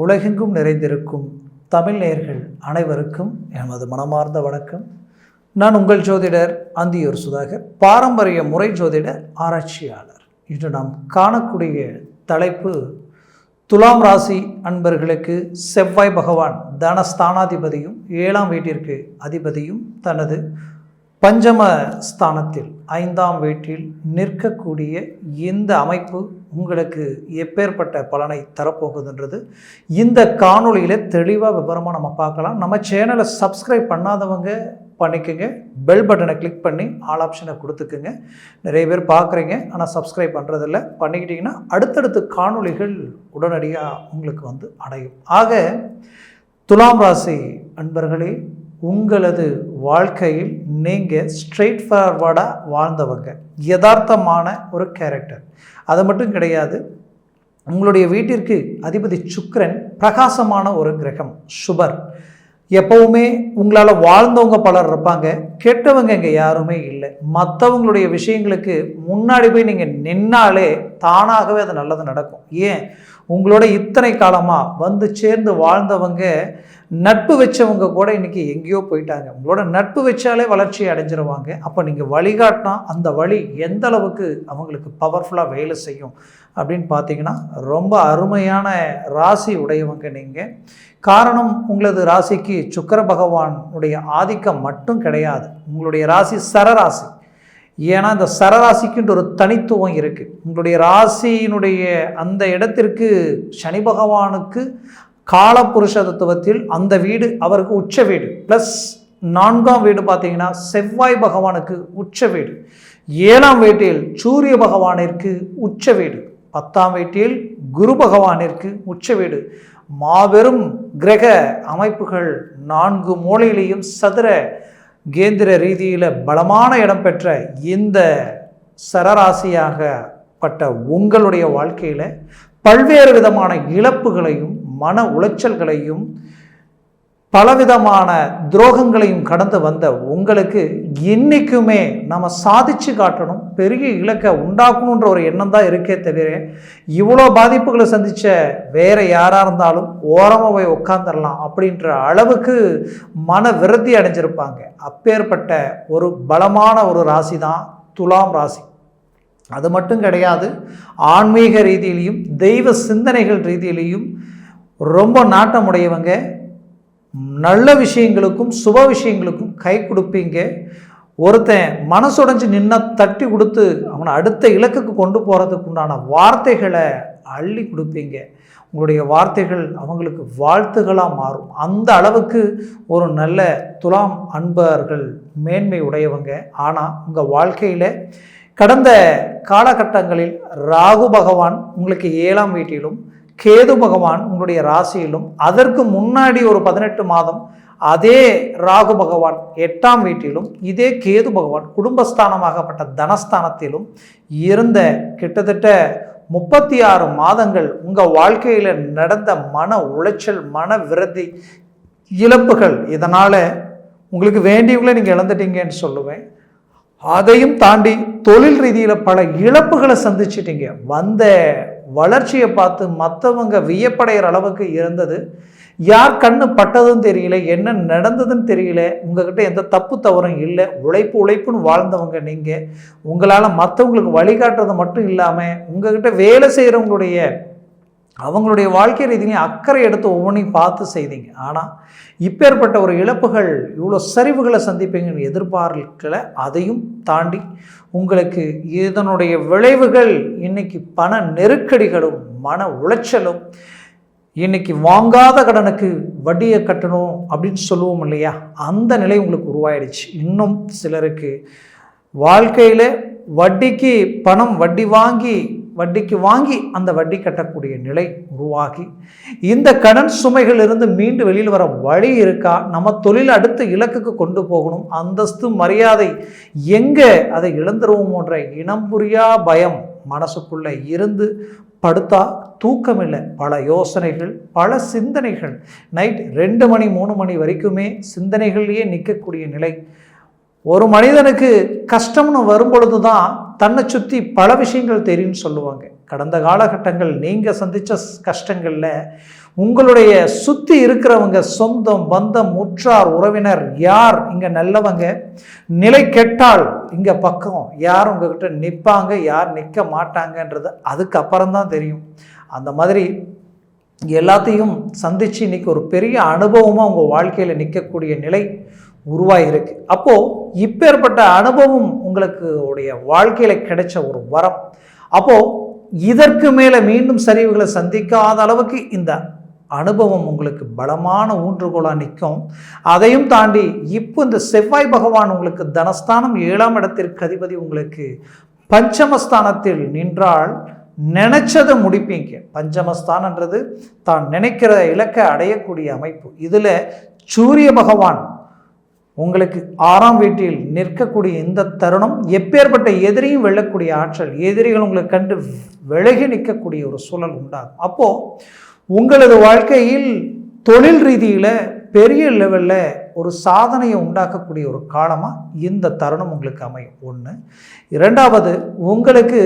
உலகெங்கும் நிறைந்திருக்கும் தமிழ் நேயர்கள் அனைவருக்கும் எனது மனமார்ந்த வணக்கம். நான் உங்கள் ஜோதிடர் அந்தியூர் சுதாகர், பாரம்பரிய முறை ஜோதிட ஆராய்ச்சியாளர். இன்று நாம் காணக்கூடிய தலைப்பு, துலாம் ராசி அன்பர்களுக்கு செவ்வாய் பகவான் தனஸ்தானாதிபதியும் 7ஆம் வீட்டிற்கு அதிபதியும் தனது பஞ்சம ஸ்தானத்தில் 5ஆம் வீட்டில் நிற்கக்கூடிய இந்த அமைப்பு உங்களுக்கு எப்பேற்பட்ட பலனை தரப்போகுதுன்றது இந்த காணொளியில் தெளிவாக விவரமாக நம்ம பார்க்கலாம். நம்ம சேனலை சப்ஸ்கிரைப் பண்ணாதவங்க பண்ணிக்கோங்க, பெல் பட்டனை கிளிக் பண்ணி ஆல் ஆப்ஷனை கொடுத்துக்குங்க. நிறைய பேர் பார்க்குறீங்க ஆனால் சப்ஸ்கிரைப் பண்ணுறதில்ல. பண்ணிக்கிட்டிங்கன்னா அடுத்தடுத்து காணொளிகள் உடனடியாக உங்களுக்கு அடையும். ஆக துலாம் ராசி அன்பர்களே, உங்களது வாழ்க்கையில் நீங்கள் ஸ்ட்ரெயிட் ஃபார்வர்டாக வாழ்ந்தவங்க, யதார்த்தமான ஒரு கேரக்டர். அது மட்டும் கிடையாது, உங்களுடைய வீட்டிற்கு அதிபதி சுக்கிரன் பிரகாசமான ஒரு கிரகம், சுபர். எப்பவுமே உங்களால் வாழ்ந்தவங்க பலர் இருப்பாங்க, கெட்டவங்க இங்கே யாருமே இல்லை. மற்றவங்களுடைய விஷயங்களுக்கு முன்னாடி போய் நீங்கள் நின்னாலே தானாகவே அது நல்லது நடக்கும். ஏன், உங்களோட இத்தனை காலமாக சேர்ந்து வாழ்ந்தவங்க, நட்பு வச்சவங்க கூட இன்றைக்கி எங்கேயோ போயிட்டாங்க. உங்களோட நட்பு வச்சாலே வளர்ச்சியை அடைஞ்சிருவாங்க. அப்போ நீங்கள் வழிகாட்டினா அந்த வழி எந்த அளவுக்கு அவங்களுக்கு பவர்ஃபுல்லாக வேலை செய்யும் அப்படின்னு பார்த்தீங்கன்னா, ரொம்ப அருமையான ராசி உடையவங்க நீங்கள். காரணம், உங்களது ராசிக்கு சுக்கிர பகவானுடைய ஆதிக்கம் மட்டும் கிடையாது, உங்களுடைய ராசி சரராசி. ஏன்னா இந்த சரராசிக்குன்ற ஒரு தனித்துவம் இருக்குது. உங்களுடைய ராசியினுடைய அந்த இடத்திற்கு சனி பகவானுக்கு காலபுருஷ தத்துவத்தில் அந்த வீடு அவருக்கு உச்ச வீடு, ப்ளஸ் 4ஆம் வீடு பார்த்தீங்கன்னா செவ்வாய் பகவானுக்கு உச்ச வீடு, 7ஆம் வீட்டில் சூரிய பகவானிற்கு உச்ச வீடு, 10ஆம் வீட்டில் குரு பகவானிற்கு உச்ச வீடு. மாபெரும் கிரக அமைப்புகள் 4 மூலையிலையும் சதுர கேந்திர ரீதியில் பலமான இடம் பெற்ற இந்த சரராசியாகப்பட்ட உங்களுடைய வாழ்க்கையில் பல்வேறு விதமான இழப்புகளையும் மன உளைச்சல்களையும் பலவிதமான துரோகங்களையும் கடந்து வந்த உங்களுக்கு இன்னைக்குமே நம்ம சாதிச்சு காட்டணும், பெரிய இலக்கை உண்டாக்கணுன்ற ஒரு எண்ணம் தான் இருக்கே தவிர, இவ்வளோ பாதிப்புகளை சந்தித்த வேற யாராக இருந்தாலும் ஓரமாக போய் உட்காந்துடலாம் அப்படின்ற அளவுக்கு மன விருத்தி அடைஞ்சிருப்பாங்க. அப்பேற்பட்ட ஒரு பலமான ஒரு ராசி தான் துலாம் ராசி. அது மட்டும் கிடையாது, ஆன்மீக ரீதியிலையும் தெய்வ சிந்தனைகள் ரீதியிலையும் ரொம்ப நாட்டமுடையவங்க. நல்ல விஷயங்களுக்கும் சுப விஷயங்களுக்கும் கை கொடுப்பீங்க. ஒருத்தன் மனசுடைஞ்சு நின்னா தட்டி கொடுத்து அவனை அடுத்த இலக்குக்கு கொண்டு போகிறதுக்கு உண்டான வார்த்தைகளை அள்ளி கொடுப்பீங்க. உங்களுடைய வார்த்தைகள் அவங்களுக்கு வாழ்த்துகளாக மாறும். அந்த அளவுக்கு ஒரு நல்ல துலாம் அன்பர்கள் மேன்மை உடையவங்க. ஆனால் உங்கள் வாழ்க்கையில் கடந்த காலகட்டங்களில் ராகு பகவான் உங்களுக்கு 7ஆம் வீட்டிலும், கேது பகவான் உங்களுடைய ராசியிலும், அதற்கு முன்னாடி ஒரு 18 மாதம் அதே ராகு பகவான் 8ஆம் வீட்டிலும், இதே கேது பகவான் குடும்பஸ்தானமாகப்பட்ட தனஸ்தானத்திலும் இருந்த கிட்டத்தட்ட 36 மாதங்கள் உங்கள் வாழ்க்கையில் நடந்த மன உளைச்சல், மன விரதி, இழப்புகள், இதனால் உங்களுக்கு வேண்டியவங்களை நீங்கள் இழந்துட்டீங்கன்னு சொல்லுவேன். அதையும் தாண்டி தொழில் ரீதியில் பல இழப்புகளை சந்திச்சிட்டீங்க. வந்த வளர்ச்சியை பார்த்து மற்றவங்க வியப்படைகிற அளவுக்கு இருந்தது. யார் கண்ணு பட்டதுன்னு தெரியல, என்ன நடந்ததுன்னு தெரியல. உங்ககிட்ட எந்த தப்பு தவறும் இல்லை, உழைப்புன்னு வாழ்ந்தவங்க நீங்கள். உங்களால் மற்றவங்களுக்கு வழிகாட்டுறது மட்டும் இல்லாமல் உங்ககிட்ட வேலை செய்கிறவங்களுடைய அவங்களுடைய வாழ்க்கை ரீதியிலையும் அக்கறை எடுத்து ஒவ்வொன்றையும் பார்த்து செய்தீங்க. ஆனால் இப்பேற்பட்ட ஒரு இழப்புகள், இவ்வளோ சரிவுகளை சந்திப்பீங்கன்னு எதிர்பார்க்கல. அதையும் தாண்டி உங்களுக்கு இதனுடைய விளைவுகள் இன்னைக்கு பண நெருக்கடிகளும் மன உளைச்சலும், இன்னைக்கு வாங்காத கடனுக்கு வட்டியை கட்டணும் அப்படின்னு சொல்லுவோம் இல்லையா, அந்த நிலை உங்களுக்கு உருவாயிடுச்சு. இன்னும் சிலருக்கு வாழ்க்கையில் வட்டிக்கு பணம் வட்டிக்கு வாங்கி அந்த வட்டி கட்டக்கூடிய நிலை உருவாகி, இந்த கடன் சுமைகள் இருந்து மீண்டு வெளியில் வர வழி இருக்கா, நம்ம தொழில் அடுத்த இலக்குக்கு கொண்டு போகணும், அந்தஸ்து மரியாதை எங்கே அதை இழந்துருவோமோன்ற இனம் புரியா பயம் மனசுக்குள்ளே இருந்து படுத்தா தூக்கம் இல்லை. பல யோசனைகள், பல சிந்தனைகள், நைட் 2 மணி 3 மணி வரைக்குமே சிந்தனைகள்லேயே நிற்கக்கூடிய நிலை. ஒரு மனிதனுக்கு கஷ்டம்னு வரும்பொழுது தான் தன்னை சுற்றி பல விஷயங்கள் தெரியும்னு சொல்லுவாங்க. கடந்த காலகட்டங்கள் நீங்கள் சந்தித்த கஷ்டங்களில் உங்களுடைய சுற்றி இருக்கிறவங்க, சொந்தம் பந்தம் உற்றார் உறவினர் யார் இங்கே நல்லவங்க, நிலை கெட்டால் இங்கே பக்கம் யார் உங்ககிட்ட நிற்பாங்க, யார் நிற்க மாட்டாங்கன்றது அதுக்கப்புறம் தான் தெரியும். அந்த மாதிரி எல்லாத்தையும் சந்தித்து இன்றைக்கி ஒரு பெரிய அனுபவமாக உங்கள் வாழ்க்கையில் நிற்கக்கூடிய நிலை உருவாகிருக்கு. அப்போது இப்பேற்பட்ட அனுபவம் உங்களுக்கு உடைய வாழ்க்கையில் கிடைச்ச ஒரு வரம். அப்போது இதற்கு மேலே மீண்டும் சரிவுகளை சந்திக்காத அளவுக்கு இந்த அனுபவம் உங்களுக்கு பலமான ஊன்றுகோலாக நிற்கும். அதையும் தாண்டி இப்போ இந்த செவ்வாய் பகவான் உங்களுக்கு தனஸ்தானம் 7ஆம் இடத்திற்கு அதிபதி உங்களுக்கு பஞ்சமஸ்தானத்தில் நின்றால் நினைச்சதை முடிப்பீங்க. பஞ்சமஸ்தானன்றது தான் நினைக்கிற இலக்கை அடையக்கூடிய அமைப்பு. இதில் சூரிய பகவான் உங்களுக்கு 6ஆம் வீட்டில் நிற்கக்கூடிய இந்த தருணம் எப்பேற்பட்ட எதிரியும் வெல்லக்கூடிய ஆற்றல், எதிரிகள் உங்களை கண்டு விலகி நிற்கக்கூடிய ஒரு சூழல் உண்டாகும். அப்போது உங்களது வாழ்க்கையில் தொழில் ரீதியில் பெரிய லெவலில் ஒரு சாதனையை உண்டாக்கக்கூடிய ஒரு காலமாக இந்த தருணம் உங்களுக்கு அமையும். ஒன்று. இரண்டாவது, உங்களுக்கு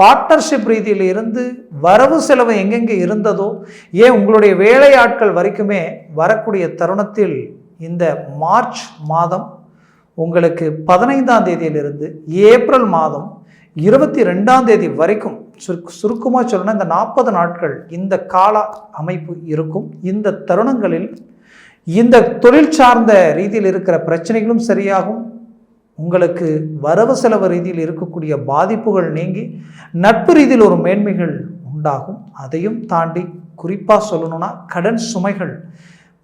பார்ட்னர்ஷிப் ரீதியில் இருந்து வரவு செலவு எங்கெங்கே இருந்ததோ, ஏன் உங்களுடைய வேலையாட்கள் வரைக்குமே வரக்கூடிய தருணத்தில் இந்த மார்ச் மாதம் உங்களுக்கு 15ஆம் தேதியிலிருந்து ஏப்ரல் மாதம் 22ஆம் தேதி வரைக்கும் சுருக்கமாக சொல்லணும், இந்த 40 நாட்கள் இந்த கால அமைப்பு இருக்கும். இந்த தருணங்களில் இந்த தொழில் சார்ந்த ரீதியில் இருக்கிற பிரச்சனைகளும் சரியாகும். உங்களுக்கு வரவு செலவு ரீதியில் இருக்கக்கூடிய பாதிப்புகள் நீங்கி நட்பு ரீதியில் ஒரு மேன்மைகள் உண்டாகும். அதையும் தாண்டி குறிப்பாக சொல்லணும்னா கடன் சுமைகள்,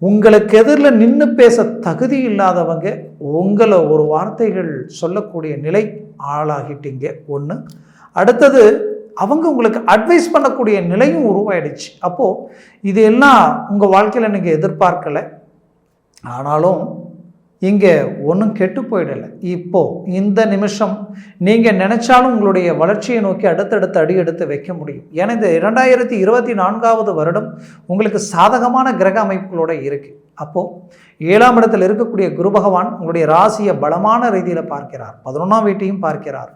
உங்களுக்கு எதிரில் நின்று பேச தகுதி இல்லாதவங்க உங்களை ஒரு வார்த்தைகள் சொல்லக்கூடிய நிலை ஆளாகிட்டீங்க. ஒன்று. அடுத்தது, அவங்க உங்களுக்கு அட்வைஸ் பண்ணக்கூடிய நிலையும் உருவாயிடுச்சு. அப்போது இது எல்லாம் உங்கள் வாழ்க்கையில் நீங்கள் எதிர்பார்க்கலை, ஆனாலும் இங்கே ஒன்றும் கெட்டு போயிடலை. இப்போது இந்த நிமிஷம் நீங்கள் நினச்சாலும் உங்களுடைய வளர்ச்சியை நோக்கி அடுத்தடுத்து அடி எடுத்து வைக்க முடியும். ஏன்னா இந்த 2024ஆவது வருடம் உங்களுக்கு சாதகமான கிரக அமைப்புகளோடு இருக்குது. அப்போது 7ஆம் இடத்தில் இருக்கக்கூடிய குரு பகவான் உங்களுடைய ராசியை பலமான ரீதியில் பார்க்கிறார், 11ஆம் வீட்டையும் பார்க்கிறார்.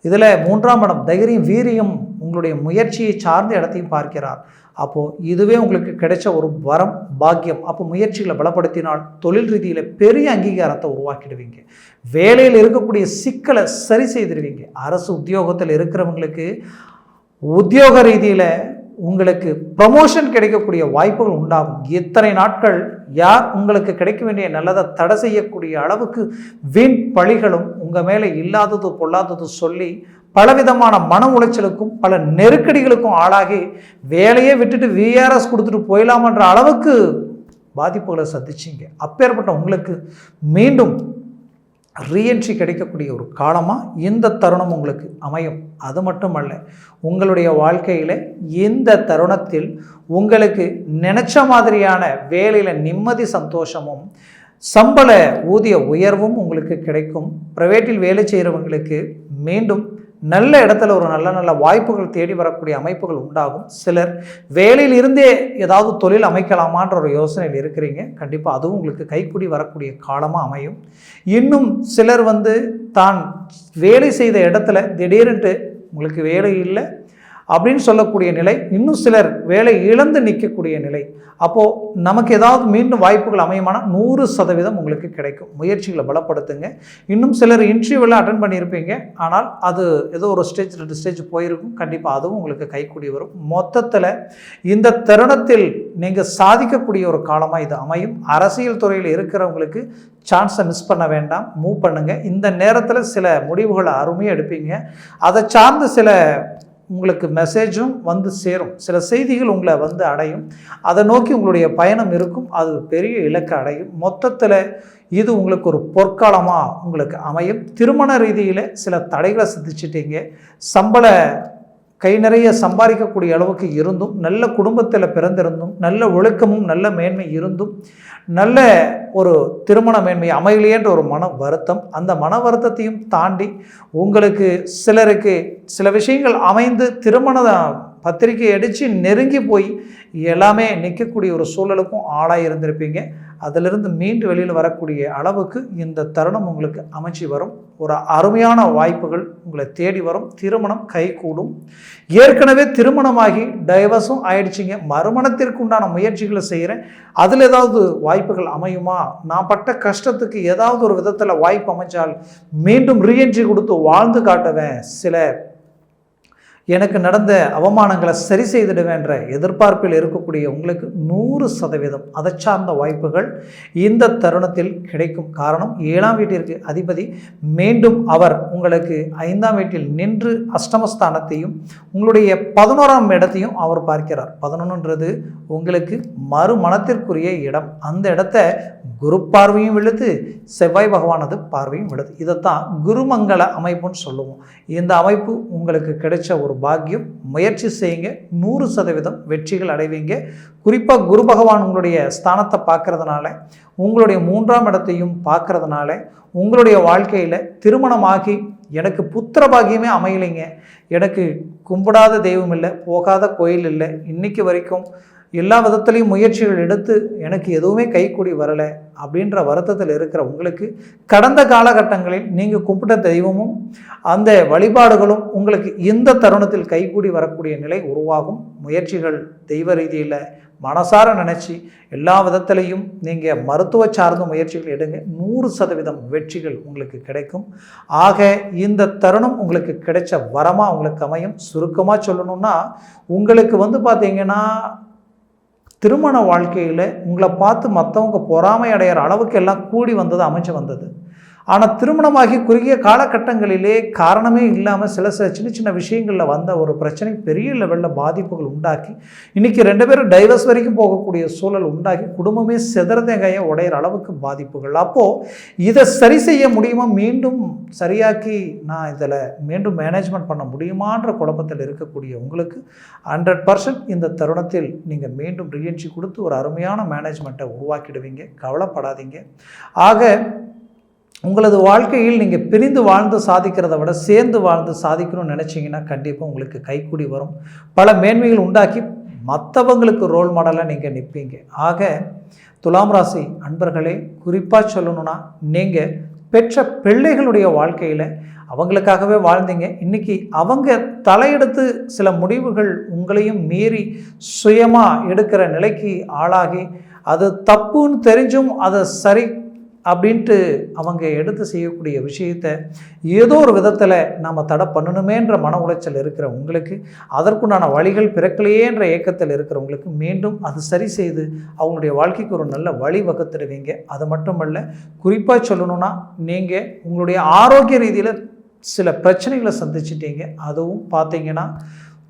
இதில் 3ஆம் இடம் தைரியம் வீரியம் உங்களுடைய முயற்சியை சார்ந்த இடத்தையும் பார்க்கிறார். அப்போது இதுவே உங்களுக்கு கிடைச்ச ஒரு வரம், பாக்கியம். அப்போ முயற்சிகளை பலப்படுத்தினால் தொழில் ரீதியில் பெரிய அங்கீகாரத்தை உருவாக்கிடுவீங்க. வேலையில் இருக்கக்கூடிய சிக்கலை சரி செய்திடுவீங்க. அரசு உத்தியோகத்தில் இருக்கிறவங்களுக்கு உத்தியோக ரீதியில் உங்களுக்கு ப்ரமோஷன் கிடைக்கக்கூடிய வாய்ப்புகள் உண்டாகும். இத்தனை நாட்கள் யார் உங்களுக்கு கிடைக்க வேண்டிய நல்லதை தடை செய்யக்கூடிய அளவுக்கு வீண் பழிகளும் உங்கள் மேலே இல்லாதது பொல்லாதது சொல்லி பலவிதமான மன உளைச்சலுக்கும் பல நெருக்கடிகளுக்கும் ஆளாகி வேலையே விட்டுட்டு விஆர்எஸ் கொடுத்துட்டு போயிடலாமன்ற அளவுக்கு பாதிப்புகளை சந்திச்சிங்க. அப்பேற்பட்ட உங்களுக்கு மீண்டும் ரீஎன்ட்ரி கிடைக்கக்கூடிய ஒரு காலமாக இந்த தருணம் உங்களுக்கு அமையும். அது மட்டுமல்ல, உங்களுடைய வாழ்க்கையில் இந்த தருணத்தில் உங்களுக்கு நினச்ச மாதிரியான வேலையில் நிம்மதி சந்தோஷமும் சம்பள ஊதிய உயர்வும் உங்களுக்கு கிடைக்கும். ப்ரைவேட்டில் வேலை செய்கிறவங்களுக்கு மீண்டும் நல்ல இடத்துல ஒரு நல்ல நல்ல வாய்ப்புகள் தேடி வரக்கூடிய அமைப்புகள் உண்டாகும். சிலர் வேலையில் இருந்தே ஏதாவது தொழில் அமைக்கலாமான்ற ஒரு யோசனையில் இருக்கிறீங்க. கண்டிப்பாக அதுவும் உங்களுக்கு கைக்கூடி வரக்கூடிய காலமாக அமையும். இன்னும் சிலர் தான் வேலை செய்த இடத்துல திடீரென்று உங்களுக்கு வேலை இல்லை அப்படின்னு சொல்லக்கூடிய நிலை, இன்னும் சிலர் வேலை இழந்து நிற்கக்கூடிய நிலை. அப்போது நமக்கு ஏதாவது மீண்டும் வாய்ப்புகள் அமையுமானா 100% உங்களுக்கு கிடைக்கும். முயற்சிகளை பலப்படுத்துங்க. இன்னும் சிலர் இன்டர்வியூவில் அட்டன் பண்ணியிருப்பீங்க, ஆனால் அது ஏதோ ஒரு ஸ்டேஜ் 2 ஸ்டேஜ் போயிருக்கும். கண்டிப்பாக அதுவும் உங்களுக்கு கைக்கூடி வரும். மொத்தத்தில் இந்த தருணத்தில் நீங்கள் சாதிக்கக்கூடிய ஒரு காலமாக இது அமையும். அரசியல் துறையில் இருக்கிறவங்களுக்கு சான்ஸை மிஸ் பண்ண வேண்டாம், மூவ் பண்ணுங்கள். இந்த நேரத்தில் சில முடிவுகளை அருமையாக எடுப்பீங்க. அதை சார்ந்து சில உங்களுக்கு மெசேஜும் சேரும், சில செய்திகள் உங்களை அடையும். அதை நோக்கி உங்களுடைய பயணம் இருக்கும், அது பெரிய இலக்கை அடையும். மொத்தத்தில் இது உங்களுக்கு ஒரு பொற்காலமாக உங்களுக்கு அமையும். திருமண ரீதியில் சில தடைகளை சந்திச்சிட்டீங்க. சம்பள கை நிறைய சம்பாதிக்கக்கூடிய அளவுக்கு இருந்தும், நல்ல குடும்பத்தில் பிறந்திருந்தும், நல்ல ஒழுக்கமும் நல்ல மேன்மை இருந்தும், நல்ல ஒரு திருமண மேன்மை அமையலையேன்ற ஒரு மன வருத்தம். அந்த மன வருத்தத்தையும் தாண்டி உங்களுக்கு சிலருக்கு சில விஷயங்கள் அமைந்து திருமண பத்திரிகை அடித்து நெருங்கி போய் எல்லாமே நிற்கக்கூடிய ஒரு சூழலுக்கும் ஆளாக இருந்திருப்பீங்க. அதிலிருந்து மீண்டு வெளியில் வரக்கூடிய அளவுக்கு இந்த தருணம் உங்களுக்கு அமைச்சு வரும். ஒரு அருமையான வாய்ப்புகள் உங்களை தேடி வரும். திருமணம் கைகூடும். ஏற்கனவே திருமணமாகி டைவர்ஸும் ஆயிடுச்சிங்க, மறுமணத்திற்கு உண்டான முயற்சிகளை செய்கிறேன், அதில் ஏதாவது வாய்ப்புகள் அமையுமா, நான் பட்ட கஷ்டத்துக்கு ஏதாவது ஒரு விதத்தில் வாய்ப்பு அமைஞ்சால் மீண்டும் ரீஎன்ட்ரி கொடுத்து வாழ்ந்து காட்டுவேன், சில எனக்கு நடந்த அவமானங்களை சரி செய்திடுவேன்ற எதிர்பார்ப்பில் இருக்கக்கூடிய உங்களுக்கு 100% அதை சார்ந்த வாய்ப்புகள் இந்த தருணத்தில் கிடைக்கும். காரணம் 7ஆம் வீட்டிற்கு அதிபதி மீண்டும் அவர் உங்களுக்கு 5ஆம் வீட்டில் நின்று அஷ்டமஸ்தானத்தையும் உங்களுடைய 11ஆம் இடத்தையும் அவர் பார்க்கிறார். 11ன்றது உங்களுக்கு மறுமணத்திற்குரிய இடம். அந்த இடத்த குரு பார்வையும் விழுது, செவ்வாய் பகவானது பார்வையும் விழுது. இதைத்தான் குருமங்கள அமைப்புன்னு சொல்லுவோம். இந்த அமைப்பு உங்களுக்கு கிடைச்ச ஒரு பாக்கியம். முயற்சி செய்யுங்க, 100% வெற்றிகள் அடைவீங்க. குறிப்பாக குரு பகவான் உங்களுடைய ஸ்தானத்தை பார்க்கறதுனால, உங்களுடைய 3ஆம் இடத்தையும் பார்க்கறதுனால உங்களுடைய வாழ்க்கையில் திருமணமாகி எனக்கு புத்திர பாக்கியமே அமையலைங்க, எனக்கு கும்பிடாத தெய்வம் இல்லை, போகாத கோயில் இல்லை, இன்னைக்கு வரைக்கும் எல்லா விதத்துலேயும் முயற்சிகள் எடுத்து எனக்கு எதுவுமே கைக்கூடி வரலை அப்படின்ற வருத்தத்தில் இருக்கிற உங்களுக்கு கடந்த காலகட்டங்களில் நீங்கள் கும்பிட்ட தெய்வமும் அந்த வழிபாடுகளும் உங்களுக்கு இந்த தருணத்தில் கைக்கூடி வரக்கூடிய நிலை உருவாகும். முயற்சிகள் தெய்வ ரீதியில் மனசார நினச்சி எல்லா விதத்திலையும் நீங்கள் மருத்துவ சார்ந்த முயற்சிகள் எடுங்க, 100% வெற்றிகள் உங்களுக்கு கிடைக்கும். ஆக இந்த தருணம் உங்களுக்கு கிடைச்ச வரமாக உங்களுக்கு அமையும். சுருக்கமாக சொல்லணும்னா உங்களுக்கு பார்த்தீங்கன்னா திருமண வாழ்க்கையில் உங்களை பார்த்து மற்றவங்க பொறாமை அடைகிற அளவுக்கு எல்லாம் கூடி வந்தது, அமைச்சு வந்தது. ஆனால் திருமணமாகி குறுகிய காலகட்டங்களிலே காரணமே இல்லாமல் சில சின்ன சின்ன விஷயங்களில் வந்த ஒரு பிரச்சனை பெரிய லெவலில் பாதிப்புகள் உண்டாக்கி இன்றைக்கி 2 பேரும் டைவர்ஸ் வரைக்கும் போகக்கூடிய சூழல் உண்டாக்கி குடும்பமே செதறதேங்கையை உடையிற அளவுக்கு பாதிப்புகள். அப்போது இதை சரி செய்ய முடியுமா, மீண்டும் சரியாக்கி நான் இதில் மீண்டும் மேனேஜ்மெண்ட் பண்ண முடியுமான்ற குழப்பத்தில் இருக்கக்கூடிய உங்களுக்கு 100% இந்த தருணத்தில் நீங்கள் மீண்டும் ரீஎன்ட்ரி கொடுத்து ஒரு அருமையான மேனேஜ்மெண்ட்டை உருவாக்கிடுவீங்க. கவலைப்படாதீங்க. ஆக உங்களது வாழ்க்கையில் நீங்கள் பிரிந்து வாழ்ந்து சாதிக்கிறத விட சேர்ந்து வாழ்ந்து சாதிக்கணும்னு நினச்சிங்கன்னா கண்டிப்பாக உங்களுக்கு கைக்கூடி வரும். பல மேன்மைகள் உண்டாக்கி மற்றவங்களுக்கு ரோல் மாடலாக நீங்கள் நிற்பீங்க. ஆக துலாம் ராசி அன்பர்களே, குறிப்பாக சொல்லணும்னா நீங்கள் பெற்ற பிள்ளைகளுடைய வாழ்க்கையில் அவங்களுக்காகவே வாழ்ந்தீங்க. இன்றைக்கி அவங்க தலையெடுத்து சில முடிவுகள் உங்களையும் மீறி சுயமாக எடுக்கிற நிலைக்கு ஆளாகி அது தப்புன்னு தெரிஞ்சும் அதை சரி அப்படின்ட்டு அவங்க எடுத்து செய்யக்கூடிய விஷயத்தை ஏதோ ஒரு விதத்தில் நாம் தடை பண்ணணுமேன்ற மன உளைச்சல் இருக்கிற உங்களுக்கு, அதற்குண்டான வழிகள் பிறக்கலையேன்ற ஏக்கத்தில் இருக்கிறவங்களுக்கு மீண்டும் அது சரி செய்து அவங்களுடைய வாழ்க்கைக்கு ஒரு நல்ல வழி வகுத்துடுவீங்க. அது மட்டுமல்ல, குறிப்பாக சொல்லணும்னா நீங்கள் உங்களுடைய ஆரோக்கிய ரீதியில் சில பிரச்சனைகளை சந்திச்சிட்டீங்க. அதுவும் பார்த்தீங்கன்னா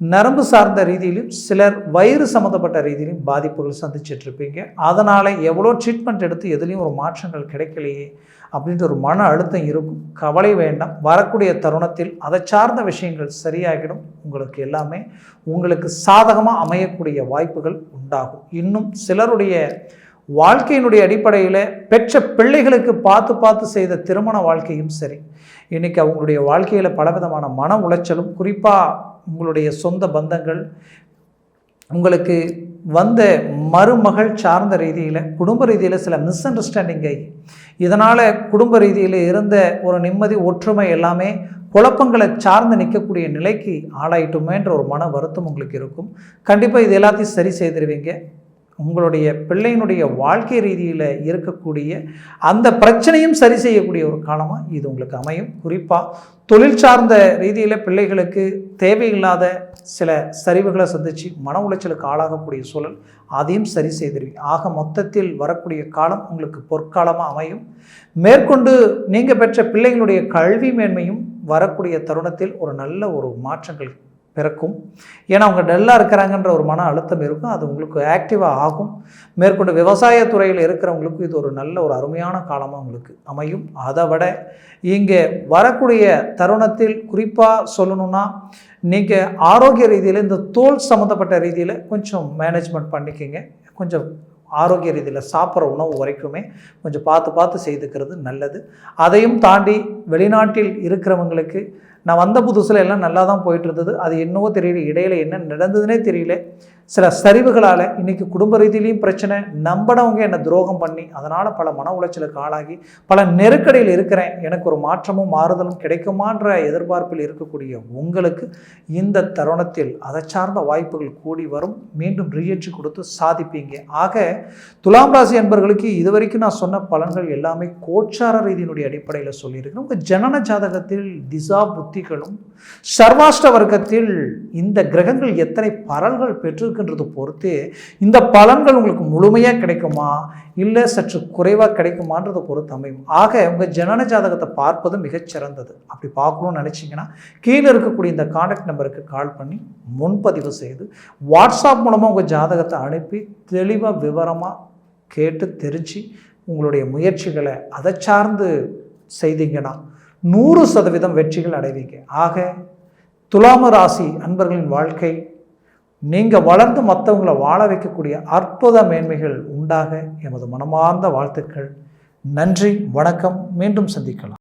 நரம்பு சார்ந்த ரீதியிலும் சிலர் வயிறு சம்மந்தப்பட்ட ரீதியிலும் பாதிப்புகள் சந்திச்சிட்ருப்பீங்க. அதனால் எவ்வளோ ட்ரீட்மெண்ட் எடுத்து எதுலேயும் ஒரு மாற்றங்கள் கிடைக்கலையே அப்படின்ற ஒரு மன அழுத்தம் இருக்கும். கவலை வேண்டாம். வரக்கூடிய தருணத்தில் அதை சார்ந்த விஷயங்கள் சரியாகிடும். உங்களுக்கு எல்லாமே உங்களுக்கு சாதகமாக அமையக்கூடிய வாய்ப்புகள் உண்டாகும். இன்னும் சிலருடைய வாழ்க்கையினுடைய அடிப்படையில் பெற்ற பிள்ளைகளுக்கு பார்த்து செய்த திருமண வாழ்க்கையும் சரி, இன்றைக்கி அவங்களுடைய வாழ்க்கையில் பலவிதமான மன உளைச்சலும், குறிப்பாக உங்களுடைய சொந்த பந்தங்கள் உங்களுக்கு வந்த மருமகள் சார்ந்த ரீதியில் குடும்ப ரீதியில் சில மிஸ் அண்டர்ஸ்டாண்டிங்கை, இதனால் குடும்ப ரீதியில் இருந்த ஒரு நிம்மதி ஒற்றுமை எல்லாமே குழப்பங்களை சார்ந்து நிற்கக்கூடிய நிலைக்கு ஆளாயிட்டுமேன்ற ஒரு மன வருத்தம் உங்களுக்கு இருக்கும். கண்டிப்பாக இது எல்லாத்தையும் சரி செய்திருவீங்க. உங்களுடைய பிள்ளையினுடைய வாழ்க்கை ரீதியில் இருக்கக்கூடிய அந்த பிரச்சனையும் சரி செய்யக்கூடிய ஒரு காலமாக இது உங்களுக்கு அமையும். குறிப்பாக தொழில் சார்ந்த ரீதியில் பிள்ளைகளுக்கு தேவையில்லாத சில சரிவுகளை சந்தித்து மன உளைச்சலுக்கு ஆளாகக்கூடிய சூழல், அதையும் சரி செய்திருவீங்க. ஆக மொத்தத்தில் வரக்கூடிய காலம் உங்களுக்கு பொற்காலமாக அமையும். மேற்கொண்டு நீங்கள் பெற்ற பிள்ளைகளுடைய கல்வி மேன்மையும் வரக்கூடிய தருணத்தில் ஒரு நல்ல ஒரு மாற்றங்கள் பிறக்கும். ஏன்னா அவங்க டல்லாக இருக்கிறாங்கன்ற ஒரு மன அழுத்தம் இருக்கும், அது உங்களுக்கு ஆக்டிவாக ஆகும். மேற்கொண்டு விவசாயத்துறையில் இருக்கிறவங்களுக்கு இது ஒரு நல்ல ஒரு அருமையான காலமாக உங்களுக்கு அமையும். அதை விட இங்கே வரக்கூடிய தருணத்தில் குறிப்பாக சொல்லணும்னா, நீங்கள் ஆரோக்கிய ரீதியில் இந்த தோல் சம்மந்தப்பட்ட ரீதியில் கொஞ்சம் மேனேஜ்மெண்ட் பண்ணிக்கங்க. கொஞ்சம் ஆரோக்கிய ரீதியில் சாப்பிட்ற உணவு வரைக்குமே கொஞ்சம் பார்த்து செய்துக்கிறது நல்லது. அதையும் தாண்டி வெளிநாட்டில் இருக்கிறவங்களுக்கு நான் வந்த புதுசில் எல்லாம் நல்லா தான் போயிட்டு இருந்தது. அது என்னவோ தெரியல, இடையில என்ன நடந்ததுன்னே தெரியல. சில சரிவுகளால் இன்றைக்கி குடும்ப ரீதியிலையும் பிரச்சனை, நம்பினவங்க என்னை துரோகம் பண்ணி அதனால் பல மன உளைச்சலுக்கு ஆளாகி பல நெருக்கடியில் இருக்கிறேன். எனக்கு ஒரு மாற்றமும் மாறுதலும் கிடைக்குமான்ற எதிர்பார்ப்பில் இருக்கக்கூடிய உங்களுக்கு இந்த தருணத்தில் அதை சார்ந்த வாய்ப்புகள் கூடி வரும். மீண்டும் ரீஎன்ட்ரி கொடுத்து சாதிப்பீங்க. ஆக துலாம் ராசி அன்பர்களுக்கு இதுவரைக்கும் நான் சொன்ன பலன்கள் எல்லாமே கோச்சார ரீதியினுடைய அடிப்படையில் சொல்லியிருக்கிறேன். உங்கள் ஜனன ஜாதகத்தில் திசா புத்திகளும் சர்வாஷ்ட வர்க்கத்தில் இந்த கிரகங்கள் எத்தனை பலன்கள் பெற்றிருக்கின்றது பொறுத்து இந்த பலன்கள் உங்களுக்கு முழுமையாக கிடைக்குமா இல்லை சற்று குறைவாக கிடைக்குமான்றதை பொறுத்து அமையும். ஆக உங்கள் ஜனன ஜாதகத்தை பார்ப்பது மிகச்சிறந்தது. அப்படி பார்க்கணும்னு நினச்சிங்கன்னா கீழே இருக்கக்கூடிய இந்த கான்டாக்ட் நம்பருக்கு கால் பண்ணி முன்பதிவு செய்து வாட்ஸ்அப் மூலமாக உங்கள் ஜாதகத்தை அனுப்பி தெளிவாக விவரமாக கேட்டு தெரிஞ்சு உங்களுடைய முயற்சிகளை அதை சார்ந்து செய்தீங்கன்னா 100% வெற்றிகள் அடைவீங்க. ஆக துலாம ராசி அன்பர்களின் வாழ்க்கை நீங்கள் வளர்ந்து மற்றவங்களை வாழ வைக்கக்கூடிய அற்புத மேன்மைகள் உண்டாக எமது மனமார்ந்த வாழ்த்துக்கள். நன்றி, வணக்கம். மீண்டும் சந்திக்கலாம்.